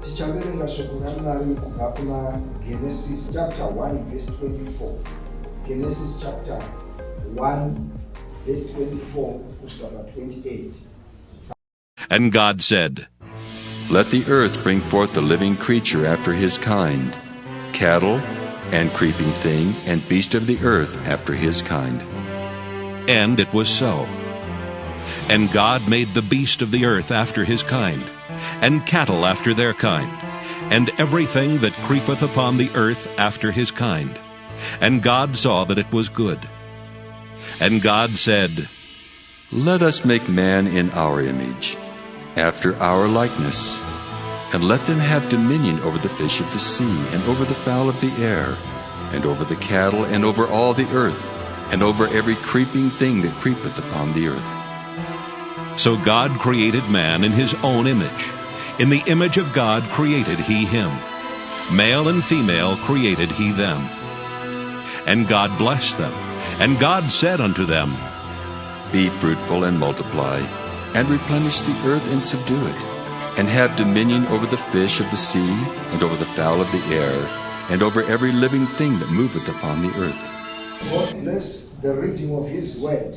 tichaverenga shoko raMwari kubva kuna Genesis chapter 1 verse 24. Genesis chapter 1 verse 24 kusvika pa28. And God said, Let the earth bring forth a living creature after his kind, cattle and creeping thing and beast of the earth after his kind. And it was so. And God made the beast of the earth after his kind, and cattle after their kind, and everything that creepeth upon the earth after his kind. And God saw that it was good. And God said, Let us make man in our image, after our likeness, and let them have dominion over the fish of the sea, and over the fowl of the air, and over the cattle, and over all the earth, and over every creeping thing that creepeth upon the earth. So God created man in his own image. In the image of God created he him. Male and female created he them. And God blessed them. And God said unto them, Be fruitful and multiply, and replenish the earth and subdue it, and have dominion over the fish of the sea, and over the fowl of the air, and over every living thing that moveth upon the earth. God bless the reading of his word.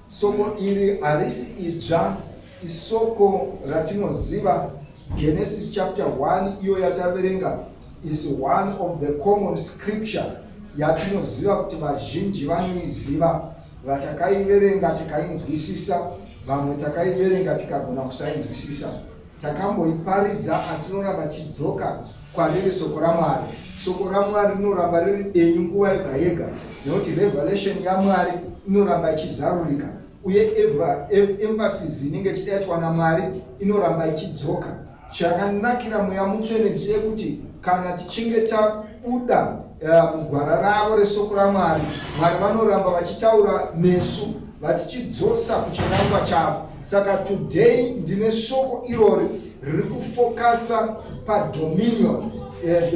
Soko iri arisi idzva isoko ratinoziva. Genesis chapter 1 iyo yataverenga is one of the common scripture yatinoziva kuti vazhinji vanoiziva, vatakaiverenga tikainzwisisa, vamwe takaiverenga tikagona kusainzwisisa. Takamboiparidza asi tinoramba tidzoka kwariri soko raMwari. Soko raMwari rinoramba riri denyu nguva yega yega, nekuti revelation yaMwari inoramba ichizarurika, uye emphasis inenge ichidaitwa naMwari inoramba ichidzoka. Chakanakira mweya mutsvene ndechekuti kana tichinge tabuda mugwara ravo resoko raMwari, Mwari vanoramba vachitaura nesu vatichidzosa kuchirangwa chavo. Saka today ndine soko irori riri kufokasa padominion.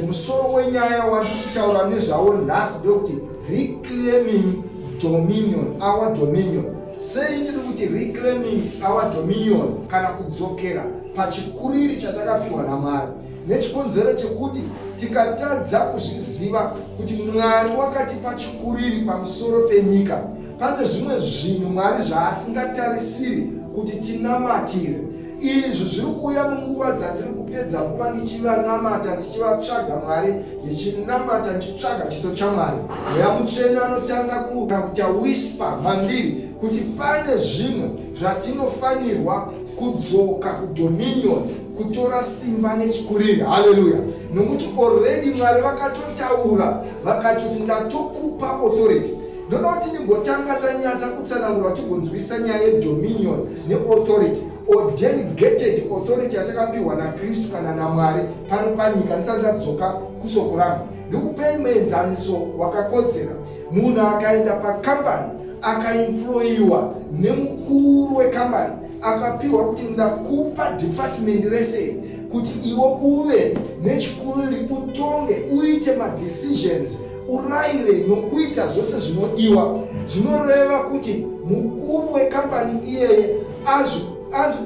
Musoro wenyaya wandiri kutaura nezvawo nhasi ndekuti reclaiming dominion, our dominion. Sei ndiri kuti reclaiming our dominion, kana kudzokera pachikuriri chatakapiwa naMwari. Nechikonzero chekuti tikatadza kuzviziva kuti Mwari wakatipa chikuriri pamusoro penyika, pane zvimwe zvinhu Mwari zvaasingatarisiri kuti tinamatire. Izvi zviri kuuya munguva dzandiri kupedza kuva ndichivanamata, ndichivatsvaga Mwari, ndichinamata ndichitsvaga chiso chaMwari. Mweya mutsvene anotanga kuita whisper mandiri kuti pane zvimwe zvatinofanirwa kudzoka kudominion, kutora simba nechikuriri. Haleluya! Nokuti already Mwari vakatotaura vakatoti ndatokupa authority. Ndoda kuti ndimbotanga ndanyatsa kutsanangura tigonzwisa nyaya yedominion neauthority, or delegated authority yatakapiwa naKristu kana naMwari pano panyika. Ndisati ndadzoka kusoko rangu, ndikupei muenzaniso wakakodzera. Munhu akaenda pakambani akaemployiwa nemukuru wekambani, akapiwa kuti ndakupa department rese kuti iwe uve nechikuriri, utonge, uite madecisions, urayire nokuita zvose zvinodiwa. Zvinoreva kuti mukuru wekambani iyeye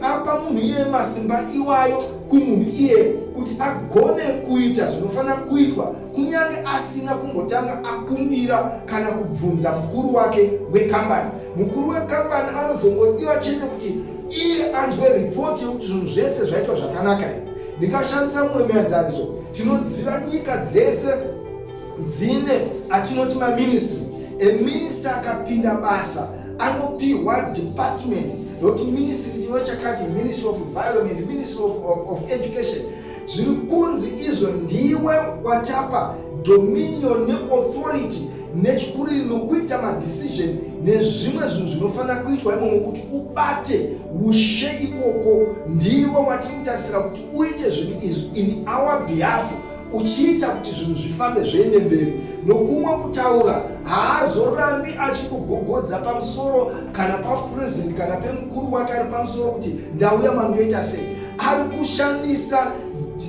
apa munhu iyeye masimba iwayo kumunhu iyeye kuti agone kuita zvinofanira kuitwa, kunyange asina kumbotanga akumbira kana kubvunza mukuru wake wekambani. Mukuru wekambani anozongodiwa chete kuti iye anzwe ripoti yekuti zvinhu zvese zvaitwa zvakanaka here. Ndikashandisa mumwe muenzaniso, tinoziva nyika dzese dzine atinoti maministry. Eminister akapinda basa anopiwa department, noti ministry chivo chakati, ministry of environment, ministry of education. Zviri kunzi izvo ndiwe watapa dominion neauthority nechikuriri nokuita madecision nezvimwe zvinhu zvinofanira kuitwa imomo kuti ubate ushe ikoko. Ndiwe watiri kutarisira kuti uite zvinhu izvi in our behalf, uchiita kuti zvinhu zvifambe zviende mberi. Nokumwe kutaura haazorambi achikugogodza pamusoro kana papresident kana pemukuru wake ari pamusoro kuti ndauya mandoita sei. Ari kushandisa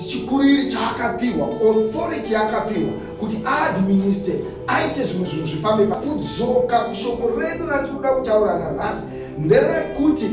chikuriri chaakapiwa, authority yaakapiwa kuti aadminister, aite zvimwe zvinhu zvifambe. Kudzoka kushoko redu ratinoda kutaura nanhasi nderekuti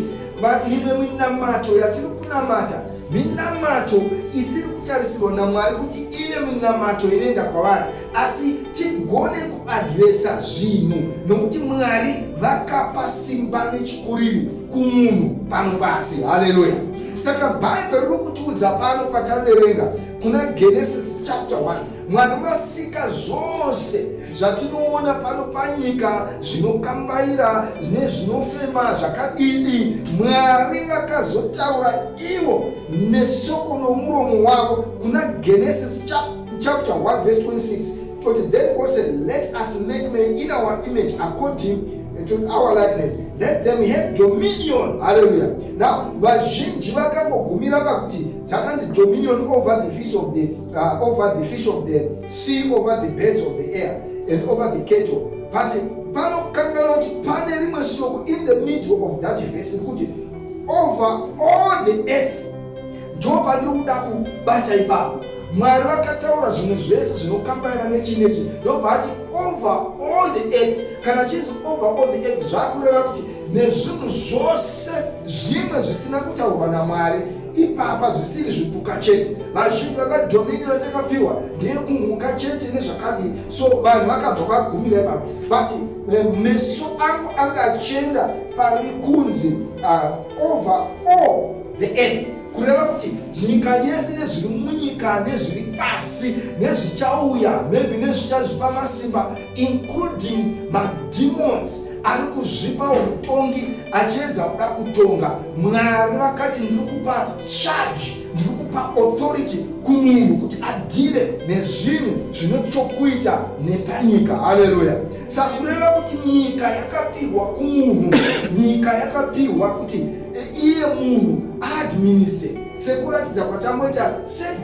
ine minamato yatiri kunamata minamato isiri kutarisirwa naMwari kuti ive minamato inoenda kwavari, asi tigone kuadresa zvinhu, nokuti Mwari vakapa simba nechikuriri kumunhu pano pasi. Haleluya. Saka Bible riri kutiudza pano pataverenga kuna Genesis chapter 1, Mwari vasika zvose zvatinoona pano panyika, zvinokambaira nezvinofema zvakadini. Mwari vakazotaura ivo nesoko nomuromo wavo kuna Genesis chapter 1 verse 26. But then God said, let us make man in our image according to our likeness. Let them have dominion. Hallelujah. Now, vazhinji vakangogumira pakuti dzakanzi dominion over the fish of the sea, over the birds of the air, and over the cattle. But panokangana kuti pane rimwe shoko in the middle of that verse kuti over all the earth. Ndo pandiri kuda kubata ipapo. Mwari vakataura zvinhu zvese zvinokambaira nechinechi, ndobva ati over all the earth. Kana chinzi over all the earth zvakureva kuti nezvinhu zvose zvimwe zvisina kutaurwa naMwari, ipapa zvisiri zvipuka chete. Vazhinji vakadominion takapiwa ndeye kumhuka chete nezvakadii. So vanhu vakabva vagumira ipapo. But meso angu angachenda pari kunzi over all the earth, kureva kuti nyika yese nezviri munyika nezviri pasi nezvichauya maybe nezvichazvipa masimba, including mademons ari kuzvipa utongi achiedza kuda kutonga. Mwari vakati ndiri kupa charge, ndiri kupa authority kumunhu kuti adhile nezvinhu zvinochokuita nepanyika. Haleluya. Saka kureva kuti nyika yakapihwa kumunhu, nyika yakapihwa kuti iye munhu administer, sekuratidza kwatamboita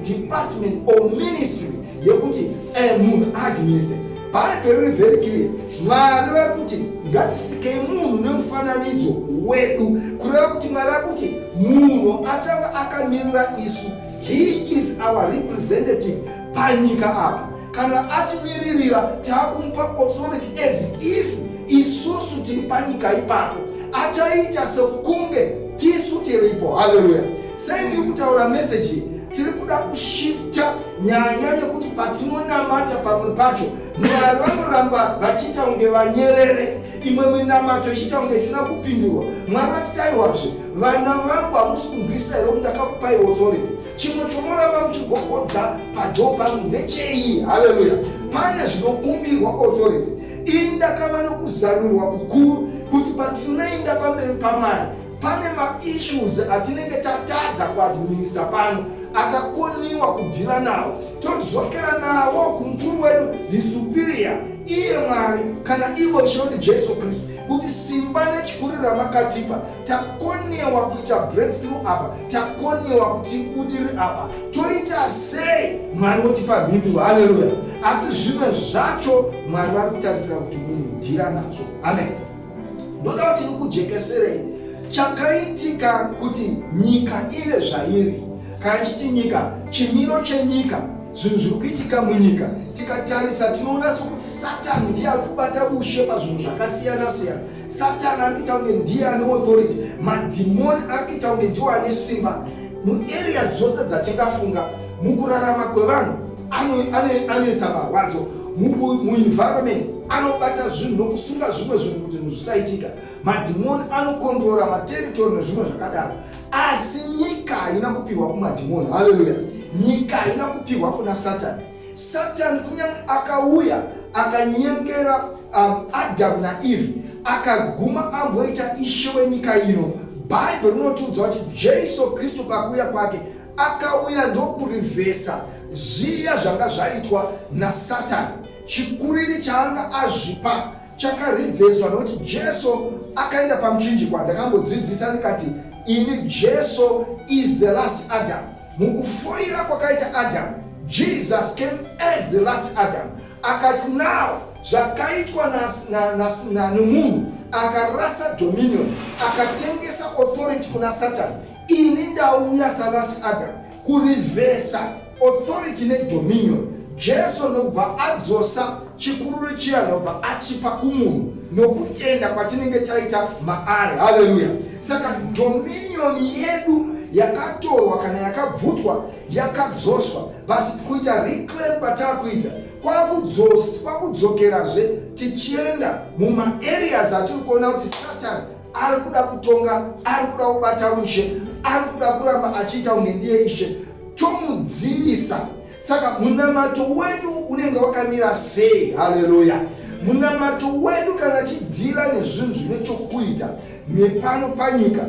department or ministry yekuti munhu administer. Bible riri very clear. Mwari vari kuti ngatisikei munhu nemufananidzo wedu, kureva kuti Mwari vari kuti munhu achanga akamirira isu. He is our representative panyika apa. Kana atimiririra taakumupa authority as if isusu tiri panyika ipapo, achaita sekunge tisu tiripo. Haleluya. Sei ndiri kutaura message tiri kuda kushifta nyaya yekuti patinonamata pamwe pacho Mwari vanoramba vachiita kunge vanyerere, imwe minamato ichiita kunge isina kupindurwa. Mwari vachitaiwazve vana vangu hamusi kundwisa here kuti ndakakupai authority. Chimwe chomoramba muchigogodza padoo pangu ndechei. Haleluya. Pane zvinokumbirwa authority. Ini ndakava nokuzarurwa kukuru kuti patinoenda pamberi paMwari pane ma-issues atinenge tatadza kuadminister pano, atakoniwa kudhila nawo, todzokera nawo kumukuru wedu the superior, iye Mwari kana ivo chirodi Jesu Kristu, kuti simba nechikurira makatipa takoniwa kuita breakthrough apa, takoniwa kuti budiri apa, toita sei Mwari wotipa mhindu. Haleluya. Asi zvimwe zvacho Mwari vari kutarisira kuti munhu dhira nazvo. Amen. Ndoda kuti ndikujekeserei chakaitika kuti nyika ive zvairi. Kana chiti nyika, chimiro chenyika, zvinhu zviri kuitika munyika, tikatarisa tinoona sokuti Satani ndiye ari kubata bushe pazvinhu zvakasiyana siyana. Satani ari kuita kunge ndiye ane authority, madhimoni ari kuita kunge ndiwo ane simba muarea dzose dzatingafunga. Mukurarama kwevanhu anoisa marwadzo, muenvironment anobata zvinhu nokusunga zvimwe zvinhu kuti zvisaitika. Madhimoni anokontrora materitory nezvimwe zvakadaro. Asi nyika haina kupiwa kumadhimoni. Haleluya. Nyika haina kupiwa kuna Satani. Satani kunyange akauya akanyengera Adam naEve, akaguma amboita ishe wenyika ino, Bible rinotiudza kuti Jesu Kristu pakuuya kwake akauya ndokurivhesa zviya zvanga zvaitwa naSatani. Chikuriri chaanga azvipa chakarivheswa nokuti Jesu akaenda pamuchinjikwa. Ndakambodzidzisa ndikati ini Jesu is the last Adam. Mukufoira kwakaita Adam, Jesus came as the last Adam. Akati now zvakaitwa nomunhu akarasa dominion, akatengesa authority kuna Satani, ini ndauya salast Adam kurivhesa authority nedominion. Jesu ndobva adzosa chikuriri chiya ndobva achipa kumunhu nokutenda kwatinenge taita maari. Haleluya. Saka dominion yedu yakatorwa kana yakabvutwa yakadzoswa, but kuita reclaim patakuita kwakudzokerazve tichienda mumaareas atiri kuona kuti Satani ari kuda kutonga, ari kuda kubata ushe, ari kuda kuramba achiita kunge ndiye ishe, tomudzivisa. Saka munamato wedu unenge wakamira sei? Haleluya. Munamato wedu kana chidhira nezvinhu zvine chokuita nepano panyika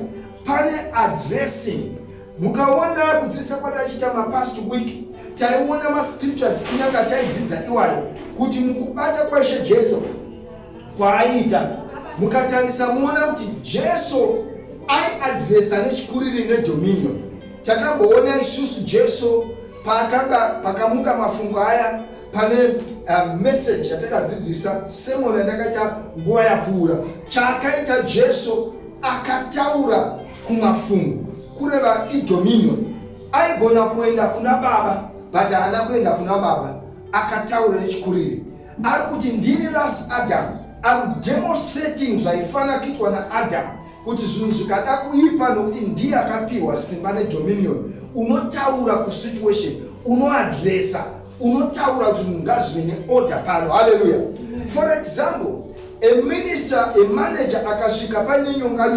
pane addressing. Mukaona kudzidzisa kwatachita mapast week, taiona mascriptures kunyanga taidzidza iwayo kuti mukubata kwaishe Jesu kwaaita, mukatarisa muona kuti Jesu aiadresa nechikuriri nedominion. Takamboona isusu Jesu pakamuka mafungo aya pane message yatakadzidzisa sermon yatakaita nguva yapfuura. Chaakaita Jesu akataura kumafungo kureva idominion. Aigona kuenda kuna Baba but haana kuenda kuna Baba, akataura nechikuriri. Ari kuti ndini last Adam, I'm demonstrating zvaifana kuitwa naAdam kuti zvinhu zvikada kuipa nokuti ndiye akapiwa simba nedominion. Unotaura kusituation, unoadresa, unotaura kuti munhu ngazvive neorder pano. Haleluya. For example, a minister, a manager akasvika pane nyonga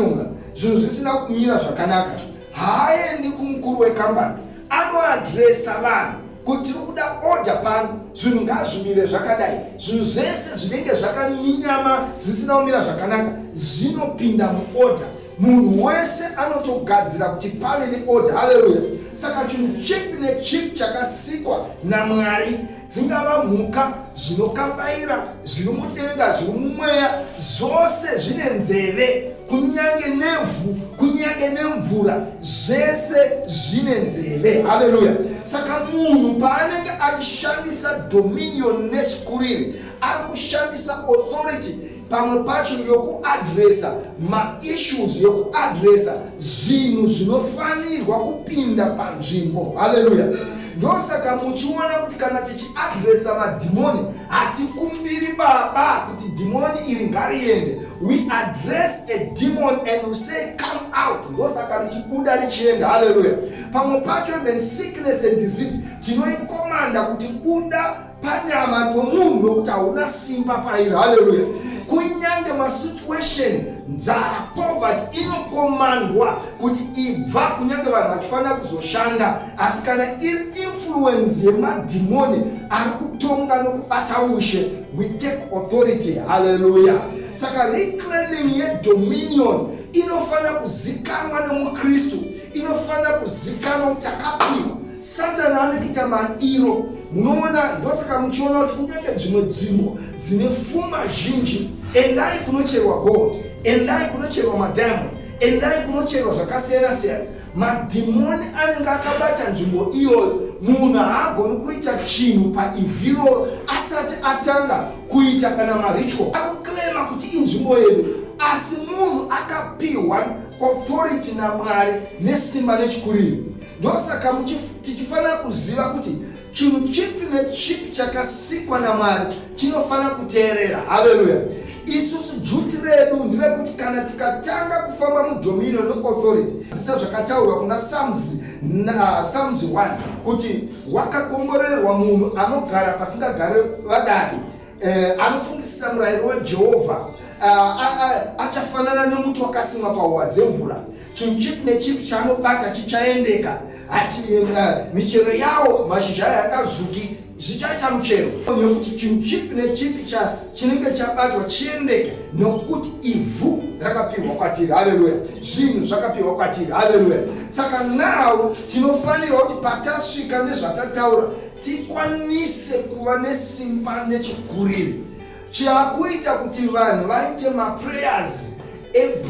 zvinhu zvisina kumira zvakanaka, haaendi kumukuru wekambani, anoadresa vanhu kuti tiri kuda order pano, zvinhu ngazvimire zvakadai. Zvinhu zvese zvinenge zvakaminyama zvisina kumira zvakanaka zvinopinda muorder. Munhu wese anotogadzira kuti pave neorder. Haleluya. Saka chinhu chipi nechipi chakasikwa naMwari, dzingava mhuka, zvinokambaira, zviri mudenga, zviri mumweya, zvose zvine nzeve, kunyange nevhu, kunyange nemvura, zvese zvine nzeve. Haleluya. Saka munhu paanenge achishandisa dominion nechikuriri, ari kushandisa authority pamwe pacho yokuadresa maissues, yokuadresa zvinhu zvinofanirwa kupinda panzvimbo. Haleluya. Ndosaka muchiona kuti kana tichiadresa madhimoni hatikumbiri Baba kuti dhimoni iri ngariende. We address a demon and we say come out. Ndosaka richibuda richienda. Haleluya. Pamwe pacho when sickness and disease tinoikomanda kuti buda panyama pomunhu nokuti hauna simba pairi. Haleluya. Kunyange masituation, nzara, poverty inokomandwa kuti ibva, kunyange vanhu vachifanira kuzoshanda, asi kana iri influence yemadhimoni ari kutonga nokubata ushe, we take authority. Haleluya. Saka reclaiming yedominion inofanira kuzikanwa nemuKristu, inofanira kuzikanwa kuti takapiwa. Satani anoita madiro. Munoona, ndosaka muchiona kuti kunyange dzimwe nzvimbo dzine pfuma zhinji, endai kunocherwa gold, endai kunocherwa madiamond, endai kunocherwa zvakasiyana siyana, madhimoni anenge akabata nzvimbo iyoyo. Munhu haagoni kuita chinhu paivhiro asati atanga kuita kana maritual. Akuklema kuti inzvimbo yedu, asi munhu akapiwa authority naMwari nesimba nechikuriri. Ndosaka tichifanira kuziva kuti chinhu chipi nechipi chakasikwa naMwari chinofanira kuteerera. Haleluya. Isusu juti redu nderekuti kana tikatanga kufamba mudominion neauthority, zisa zvakataurwa kuna Psalms 1 kuti wakakomborerwa munhu anogara pasingagare vadadi, anofungisisa murayiro weJehovha, achafanana nemuti wakasimwa pahova dzemvura. Chinhu chipi nechipi chaanobata chichaendeka. Michero yawo, mashizha yakazvuki, zvichaita muchero. Nekuti chinhu chipi nechipi chinenge chabatwa chiendeke, nokuti ivhu rakapiwa kwatiri. Haleluya. Zvinhu zvakapiwa kwatiri. Haleluya. Saka now tinofanirwa kuti patasvika nezvatataura tikwanise kuva nesimba nechikuriri chakuita kuti vanhu vaite maprayers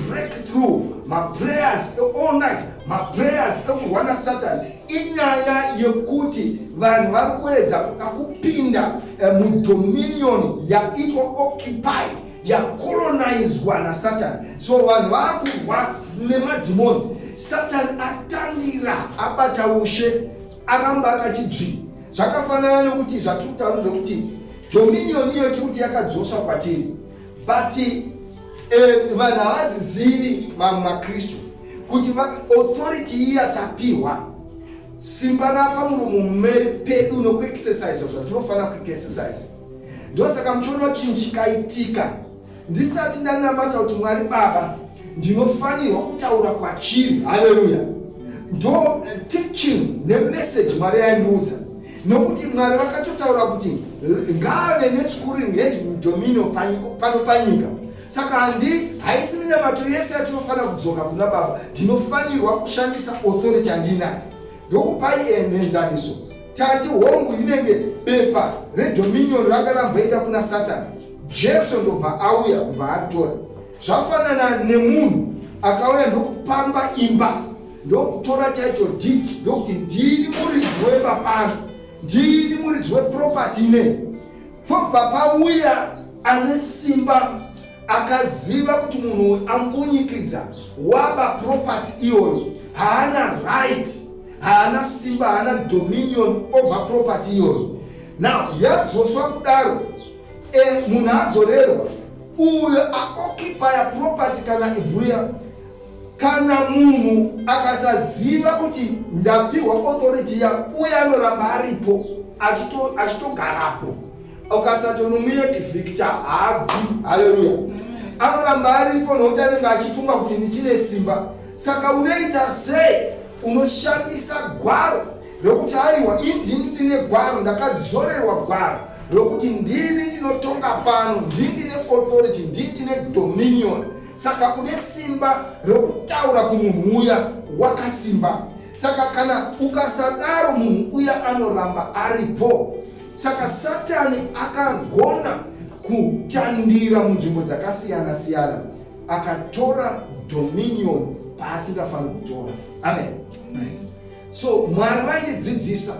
breakthrough, maprayers all night, maprayers ekurwana Satani. Inyaya yekuti vanhu vari kuedza kupinda mudominion yaitwa occupied, yakolonizwa naSatani. So vanhu vakurwa nemadhimoni. Satani atandira abata ushe, aramba akati dzvi. Zvakafanana nokuti zvatirikutaura kuti dominion iyo tikuti yakadzoswa kwatiri, but vanhu havazizivi maKristu kuti authority iyi yatapiwa, simba rapamuromo mmeri pedu nokuexercise zvatinofanira kuexercise. Ndosaka muchiona chinhu chikaitika ndisati ndanamata kuti Mwari Baba ndinofanirwa kutaura kwachiri. Haleluya. Ndo teaching nemessage Mwari yaindiudza, nokuti Mwari vakatotaura kuti ngave nechikuru dominion pano panyika. Saka haisi minamato yese yatinofanira kudzoka kuna Baba, ndinofanirwa kushandisa authority andinayo. Ndokupai enzaniso. Tati hongu inenge bepa redominion rakaramboenda kuna Satani. Jesu ndobva auya kubva atora. Zvafanana nemunhu akauya ndokupamba imba, ndokutora title deed, ndokuti ndini muridzi wemba pano, ndini muridzi weproperty ine. Pobva pauya ane simba akaziva kuti munhu ambunyikidza waba property iyoyo, haana right, haana simba, haana dominion over property iyoyo. Now yadzoswa kudaro, munhu adzorerwa, uyo aoccupy property kana ivhuya. Kana munhu akasaziva kuti ndapiwa authority ya uya anoramba aripo achitogarapo, ukasatonomuyeki Victor habi. Haleluya. Anoramba aripo nokuti anenge achifunga kuti ndichine simba. Saka unoita sei? Unoshandisa gwaro rokuti aiwa indini ndine gwaro, ndakadzorerwa gwaro rokuti ndini ndinotonga pano, ndini ndine authority, ndini ndine dominion. Saka une simba rokutaura kumunhu uya wakasimba. Saka kana ukasadaro munhu uya anoramba aripo. Saka Satani akagona kutandira munzvimbo dzakasiyana siyana, akatora dominion paasingafaniri kutora. Amen. So Mwari vaindidzidzisa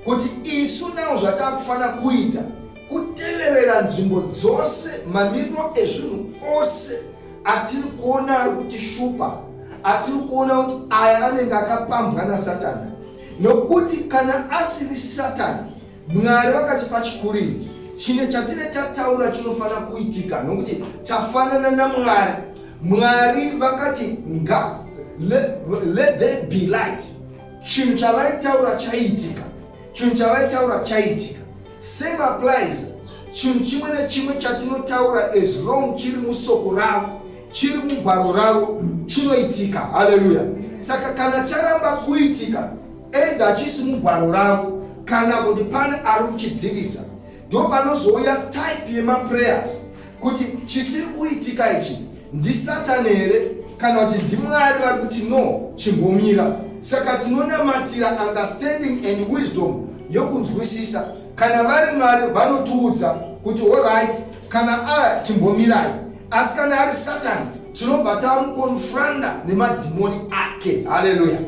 kuti isu nawo zvatakufanira kuita kuteverera nzvimbo dzose, mamiriro ezvinhu ose atiri kuona ari kutishupa, atiri kuona kuti aya anenge akapambwa naSatani. Nokuti kana asiri Satani, Mwari vakati pachikuriri chine chatine tataura chinofanira kuitika, nokuti tafanana naMwari. Mwari vakati let there be light. Chinhu chavaitaura chaitika, chinhu chavaitaura chaitika. Same applies. Chinhu chimwe nechimwe chatinotaura as long chiri musoko ravo, chiri mugwaro ravo, chinoitika. Haleluya. Saka kana charamba kuitika, either chisi mugwaro ravo kana kuti pane ari kuchidzivisa, ndo panozouya type yemaprayers kuti chisiri kuitika ichi ndiSatani here kana kuti ndiMwari vari kuti no, chimbomira. Saka tinonamatira understanding and wisdom yokunzwisisa. Kana vari Mwari vanotiudza kuti alright, kana chimbomirai. Asi kana ari Satani, tinobva tamukonfranda nemadhimoni ake. Haleluya.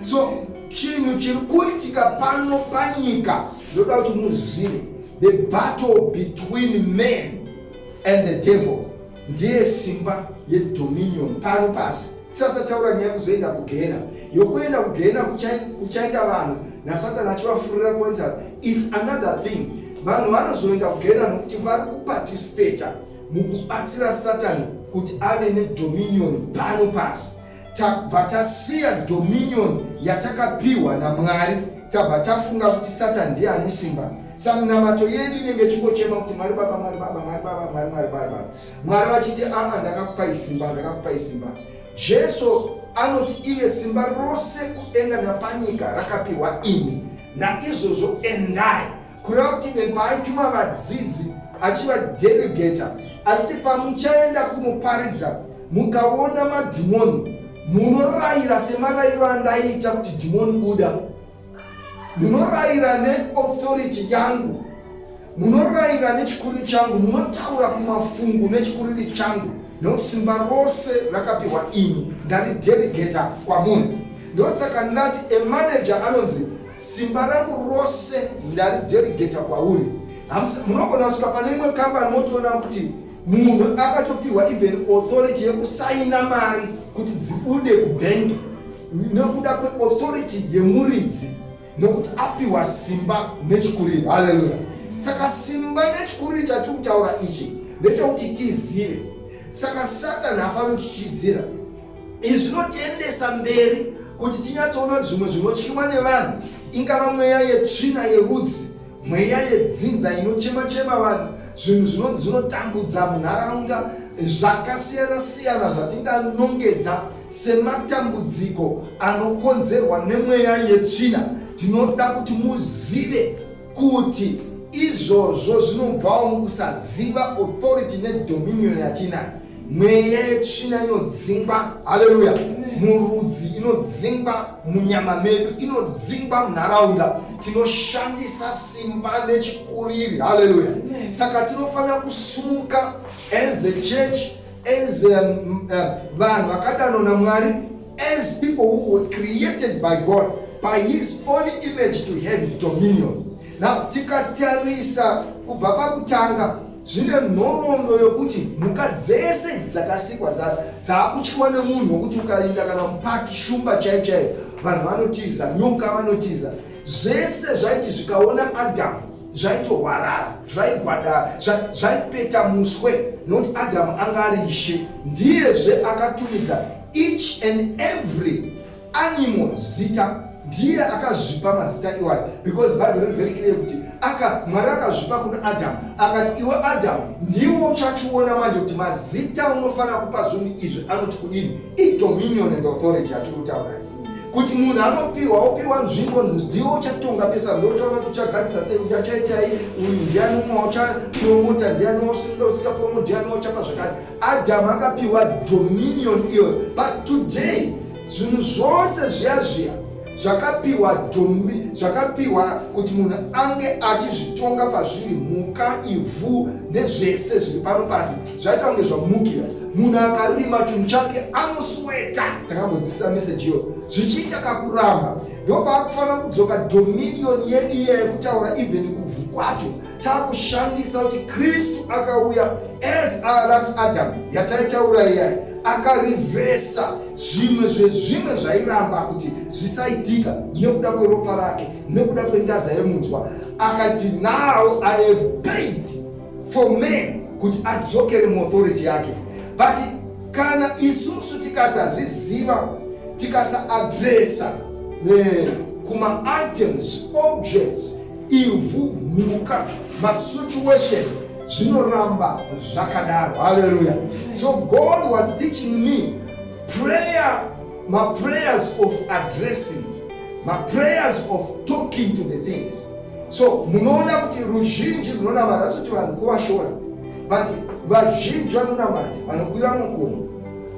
So chinhu chiri kuitika pano panyika, ndoda kuti muzive the battle between man and the devil ndiye simba yedominion pano pasi. Tisataura nyaya kuzoenda kugehena, yokuenda kugehena kuchaenda vanhu naSatani achivafurira kuonza is another thing. Vanhu vanozoenda kugehena nokuti vari kuparticipate mukubatsira Satani kuti ave nedominion pano pasi. Tabva tasiya dominion yatakapiwa naMwari, tabva tafunga kuti Satani ndiye ane simba. Samunamato yedu inenge chingochema kuti Mwari Baba, Mwari Baba, Mwari Baba, Mwari Baba. Mwari vachiti ndakakupai simba, ndakakupai simba. Jesu anoti iye simba rose kudenga napanyika rakapiwa ini, naizvozvo endai. Kureva kuti even paaituma vadzidzi achivadelegata achiti pamuchaenda kunoparidza mukaona madhimoni, munorayira semarayiro andaiita kuti dhimoni buda. Munorayira neauthority yangu, munorayira nechikuru changu, munotaura kumafungu nechikuru changu. Nokuti simba rose rakapiwa ini, ndaridelegata kwamunhu. Ndosaka ndati emanager anonzi simba rangu rose ndaridelegata kwauri. Munogona kusvika pane imwe kambani motoona kuti munhu akatopiwa even authority yekusaina mari kuti dzibude kubhengi nekuda kweauthority yemuridzi, nokuti apiwa simba nechikuriri. Haleluya. Saka simba nechikuriri chatiri kutaura ichi ndechekuti tizive. Saka Satani hafaniri kutichidzira izvi zvinotiendesa mberi kuti tinyatsoona zvimwe zvinotyiwa nevanhu, ingava mweya yetsvina yerudzi, mweya yedzinza inochema-chema vanhu, zvinhu zvinotambudza munharaunda zvakasiyana-siyana zvatinganongedza sematambudziko anokonzerwa nemweya yetsvina. Tinoda kuti muzive kuti izvozvo zvinobvawo mukusaziva authority nedominion yatinayo. Mweya yetsvina inodzingwa, haleluya, murudzi, inodzingwa munyama medu, inodzingwa munharaunda. Tinoshandisa simba nechikuriri, haleluya. Saka tinofanira kusumuka as the church, as vanhu vakadanwa naMwari, as people who were created by God, by his own image, to have dominion. Now, tikatarisa kubva pakutanga, zvine nhoroondo yokuti mhuka dzese dzakasikwa dzaakutyiwa nemunhu wokuti ukaenda kana mupaki shumba chaichaiyo vanhu vanotiza, nyoka vanotiza. Zvese zvaiti zvikaona Adhamu zvaitohwarara, zvaigwada, zvaipeta muswe, nokuti Adhamu anga ari ishe. Ndiyezve akatumidza each and every animal zita, ndiye akazvipa mazita iwayo, because Bible is very clear kuti Mwari akazvipa kuna Adhamu akati, iwe Adhamu ndiwo uchachiona manje kuti mazita unofanira kupa zvinhu izvi anoti kudini, idominion and authority yatiri kutaura. Kuti munhu opiwa nzvimbo ndiwo uchatonga pesa, ndochaona kuti uchagadzisa sei, uchachaitai, uyu ndiani umwe uchapromota, ndiani usikapromota, ndiani uchapa zvakati. Adhamu akapiwa dominion iyo. But today zvinhu zvose zviya zvakapiwa kuti munhu ange achizvitonga pazviri, mhuka, ivhu nezvese zviri pano pasi zvaita kunge zvamukira. Munhu akarima chinhu chake anosweta, takambodzisa meseji iyo, zvichiita kakuramba. Ndopakufanira kudzoka dominion yedu iya yekutaura even kuvhu kwacho, taakushandisa kuti Kristu akauya as Adam yataitaura iyai, akarivhesa zvimwe zvairamba kuti zvisaitika nekuda kweropa rake, nekuda kwendaza yemunzwa. Akati now I have paid for men kuti adzokere muauthority yake. But kana isusu tikasazviziva, tikasaadresa kuma items, objects, ivhu, mhuka, masituations, zvinoramba zvakadaro, hallelujah. So God was teaching me my prayers of addressing, my prayers of talking to the things. So munoona kuti ruzhinji runonamata, asoti vanhu kuvashora, but vazhinji vanonamata, vanokwira mukomo,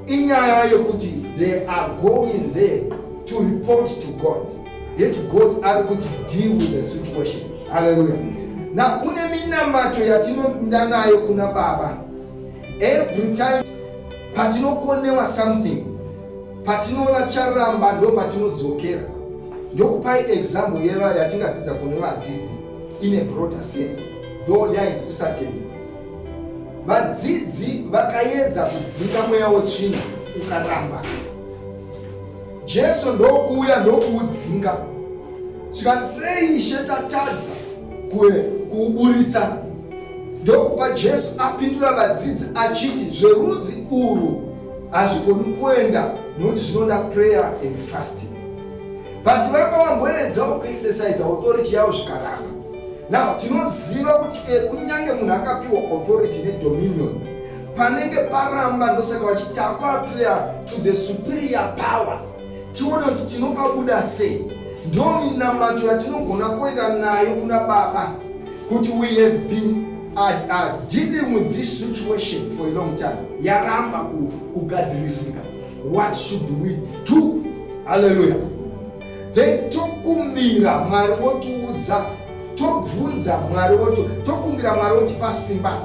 inyaya yokuti they are going there to report to God. Yet God ari kuti deal with the situation. Hallelujah. Na kune minamato yatinonda nayo kuna Baba. Every time patinokonewa something, patinoona charamba ndo patinodzokera. Ndokupai example yeva yatingadzidza kune vadzidzi in a broader sense, though yainzi kusatenda. Vadzidzi vakaedza kudzinga mweya wetsvina ukaramba. Jesu ndokuuya ndokuudzinga. Zvikati sei Ishe tatadza kuuburitsa, ndokubva Jesu apindura vadzidzi achiti zverudzi urwu hazvigoni kuenda nokuti zvinoda prayer and fasting. But vakavamboedzawo kuexercise authority yavo zvikaramba. Now tinoziva kuti kunyange munhu akapiwa authority nedominion, panenge paramba ndosaka vachitako appeal to the superior power. Tione kuti tinopabuda sei. Ndo minamato yatinogona kuenda nayo kuna Baba kuti we have been dealing with this situation for a long time. Yaramba kugadzirisika. What should we do? Hallelujah. Then tokumbira Mwari wotiudza, tobvunza Mwari tokumbira Mwari wotipa simba,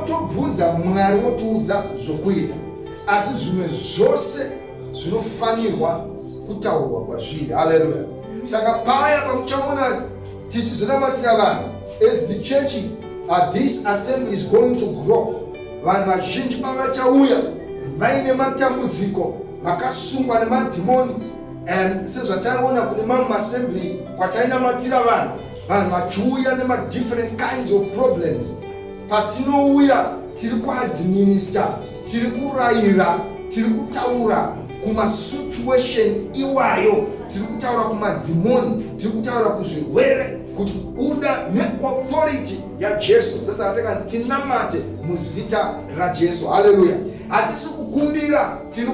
tobvunza Mwari wotiudza zvokuita. Asi zvimwe zvose zvinofanirwa kutaurwa kwazviri. Hallelujah. Saka paya pamuchaona tichizonamatira vanhu, as the church, this assembly is going to grow, vanhu vazhinji pavachauya vaine matambudziko, vakasungwa nemadhimoni, sezvataiona kune mamwe assembly kwatainamatira vanhu vachiuya different kinds of problems. Patinouya tiri kuadminister, tiri kurayira, tiri kutaura, kumasituation iwayo, tiri kutaura kumadhimoni, tiri kutaura kuzvirwere, kuti kuda neauthority yaJesu. Ndosaka tinamate muzita raJesu. Haleluya. Hatisi kukumbira, tiri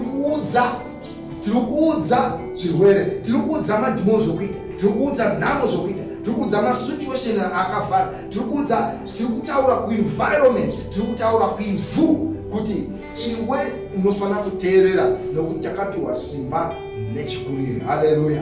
kuudza zvirwere, tiri kuudza madhimoni zvokuita, tiri kuudza nhamo zvokuita, tiri kuudza masituation akavhara, tiri kutaura kuenvironment, tiri kutaura kuivhu, kuti iwe unofanira kuteerera nokuti takapiwa simba nechikuriri. Haleluya.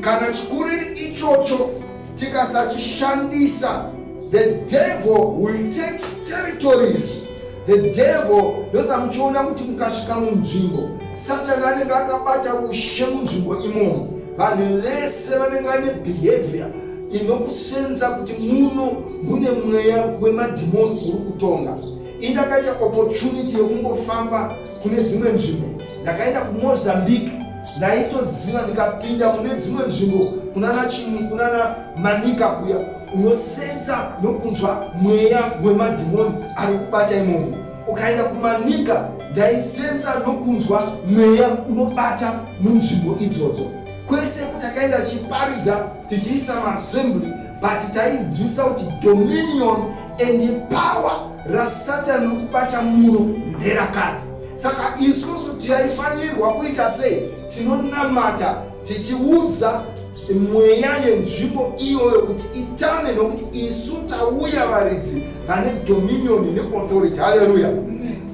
Kana chikuriri ichocho tikasachishandisa, the devil will take territories. The devil ndosamuchiona kuti mukasvika munzvimbo, Satani anenge akabata ushe munzvimbo imomo. Vanhu vese vanenge vane behavior inokusenza kuti muno mune mweya wemadhimoni uri kutonga. Indakaita opportunity yekungofamba kune dzimwe nzvimbo. Ndakaenda kuMozambique, ndaitoziva ndikapinda mune dzimwe nzvimbo kunana Manika kuya, unosenza nokunzwa mweya wemadhimoni ari kubata imomo. Ukaenda kuManika, ndaisenza nokunzwa mweya unobata munzvimbo idzodzo. Kwese kutakaenda tichiparidza, tichiisa maassembly, but taizwisa kuti dominion and power raSatani rikubata muno nderakati. Saka isusu taifanirwa kuita sei? Tinonamata tichiudza mweya yenzvimbo iyoyo kuti itame, nokuti isu tauya varidzi vane dominion neauthority. Haleluya.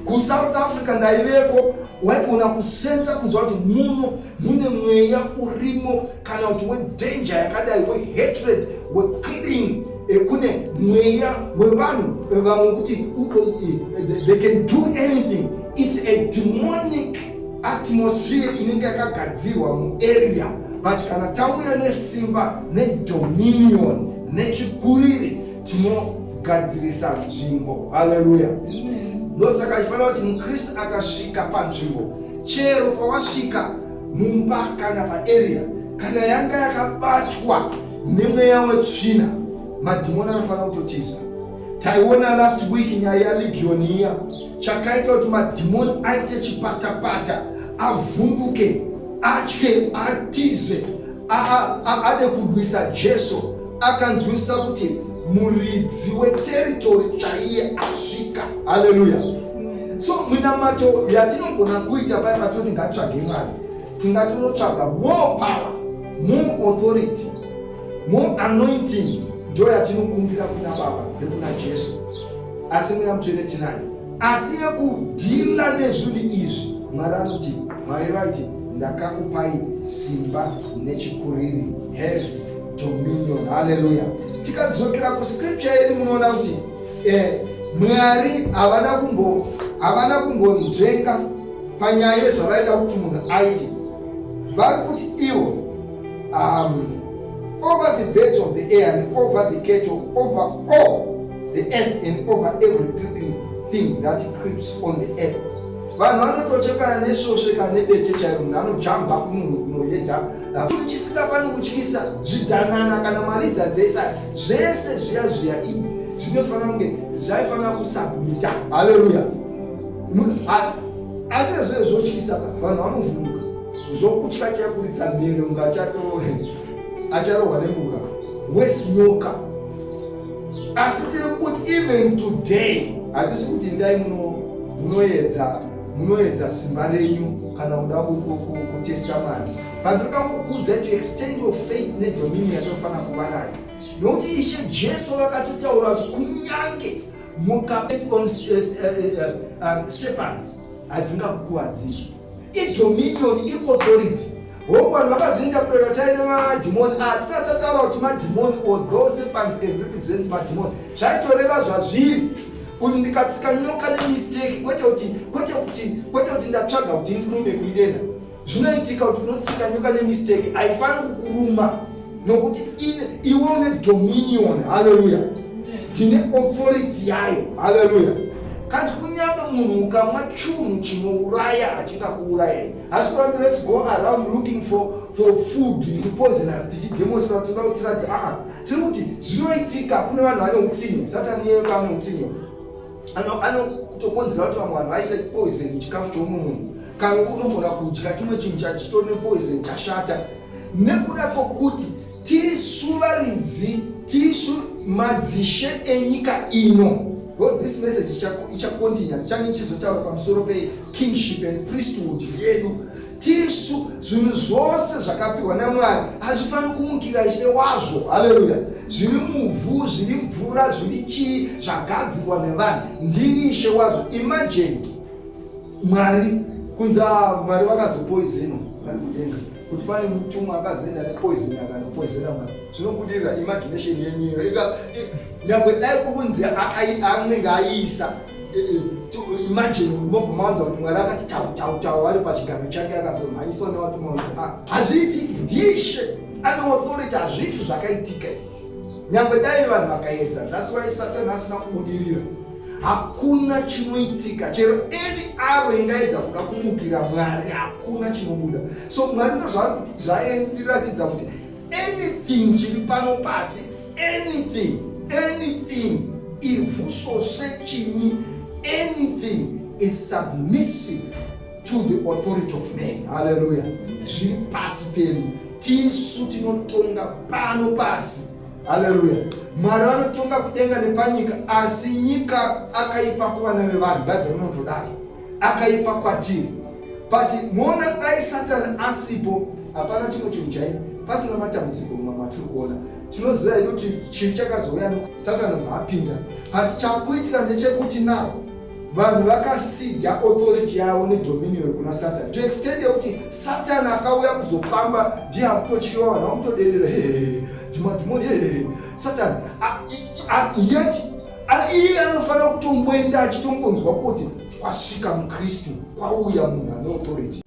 KuSouth Africa ndaiveko, waigona kusenza kunzwa kuti muno mune mweya urimo, kana kuti wedanger yakadai, wehatred, wekilling. Kune mweya wevanhu vamwe kuti they can do anything. It's a demonic atmosphere inenge yakagadzirwa muarea. But kana tauya nesimba, nedominion, nechikuriri, tinogadzirisa nzvimbo. Haleluya. Ndosaka ifanira kuti muKristu akasvika panzvimbo, chero pawasvika mumba kana paarea, kana yanga yakabatwa nemweya wetsvina, madhimoni anofanira kutotiza. Taiona last week nyaya yaLegion iya, chakaita kuti madhimoni aite chipatapata, avhunduke, atye, atize, ade kurwisa Jesu. Akanzwisa kuti muridzi weteritori chaiye asvika. Haleluya. So minamato yatinogona kuita paya patoti ngatsvage Mwari, tingatonotsvaga more power, more authority, more anointing. Ndio yatinokumbira kuna Baba nekuna Jesu. Asi muna Mutsvene tinani, asi yekudhila nezvinhu izvi, Mwari anoti, Mwari vaiti, ndakakupai simba nechikuriri, have dominion. Haleluya. Tikadzokera kuscripture yedu munoona kuti Mwari havana kumbonzvenga panyaya yezvavaida kuti munhu aite. Vari kuti ivo over the birds of the air and over the cattle, over all the earth and over every creeping thing that creeps on the earth. Vanhu vanotochekana nesvosve kana nebete chairo, munhu anojamba kunoyedha, chisingafaniri kutyisa, zvidhanana kana mariza dzese, zvese zviya zvinofanira kunge zvaifanira kusubmita. Haleluya. Asi zvese zvotyisa, vanhu vanovhunduka, zvokutya chakuridza mbere, unga acharohwa nembuka wesinyoka. Asi tiri kuti even today, hatisi kuti ndai munoedza simba renyu kana kuda kutesta Mwari, pandinokangokudza to extend your faith nedominion yatofanira kuva nayo. Nokuti Ishe Jesu vakatotaura kuti kunyange mukabet on serpents hadzisingakukuwadziri. Idominion, iauthority. Hongu vanhu vakazointerpreta taine madhimoni, tisatataura kuti madhimoni, although serpents can represent madhimoni, zvaitoreva zvazviri kuti ndikatsika nyoka nemistake, kwete kuti ndatsvaga kuti ndirume kuidenda. Zvinoitika kuti unotsika nyoka nemistake, haifaniri kukuruma, nokuti iwe une dominion. Haleluya. Tine authority yayo. Haleluya. Kanzi kunyange munhu ukamwa chinhu chinouraya achingakuurayai. Asi kuti let's go around looking for food poisonous, tichidemonstrate kuti toda kutirati tiri kuti zvinoitika. Kune vanhu vane utsinye, Satani yeye ane utsinye, anokutokonzera kuti vamwe vanhu vaise poison muchikafu choumwe munhu. Kana unogona kudya chimwe chinhu chachitori nepoison chashata, nekuda kwokuti tisu varidzi, tisu madzishe enyika ino. God, this message ichakontinya change chizotaura pamusoro pe-kingship and priesthood yedu. Tisu zvinhu zvose zvakapiwa naMwari hazvifaniri kumukira Ishe wazvo. Haleluya. Zviri muvhu, zviri mvura, zviri chii zvagadzirwa nevanhu ndini Ishe wazvo. Imagine Mwari kunza Mwari vakazopoizeno vari kudenga kuti pane mutumwa akazoenda nepoison akanopoizena Mwari. Zvinobudirira imagination yenyu. Nyangwe dai kunzi anenge aiisa, imagine mawanza kuti Mwari akati tau ari pachigaro chake akazomhanyiswa nevatumwa vanzi hazviitiki, ndishe ane authority, hazvifi zvakaitika. Nyangwe dai vanhu vakaedza, that's why Satani asina kubudirira. Hakuna chinoitika, chero any aro ingaedza kuda kumukira Mwari hakuna chinobuda. So Mwari ndo zvaendiratidza kuti anything chiri pano pasi, anything ivhu svosve chini, anything is submissive to the authority of man. Hallelujah. Zviri pasi penu, tisu tinotonga pano pasi. Hallelujah. Mwari vanotonga kudenga nepanyika, asi nyika akaipa kuvana vevanhu. Bhaibheri rinotodaro akaipa kwatiri. But muona dai Satani asipo, hapana chimwe chinhu chaipo, pasina matambudziko matiri kuona. Tinoziva kuti chinhu chakazouya Satani maapinda. But chakuitira ndechekuti nawo vanhu vakasidha authority yavo nedominion kuna Satani. To extend yekuti Satani akauya kuzopamba ndiye akutotyiwa, vanhu vakutoderera dhimadhimoni Satani yet iye anofanira kutomboenda achitongonzwa kuti kwasvika muKristu, kwauya munhu ane authority.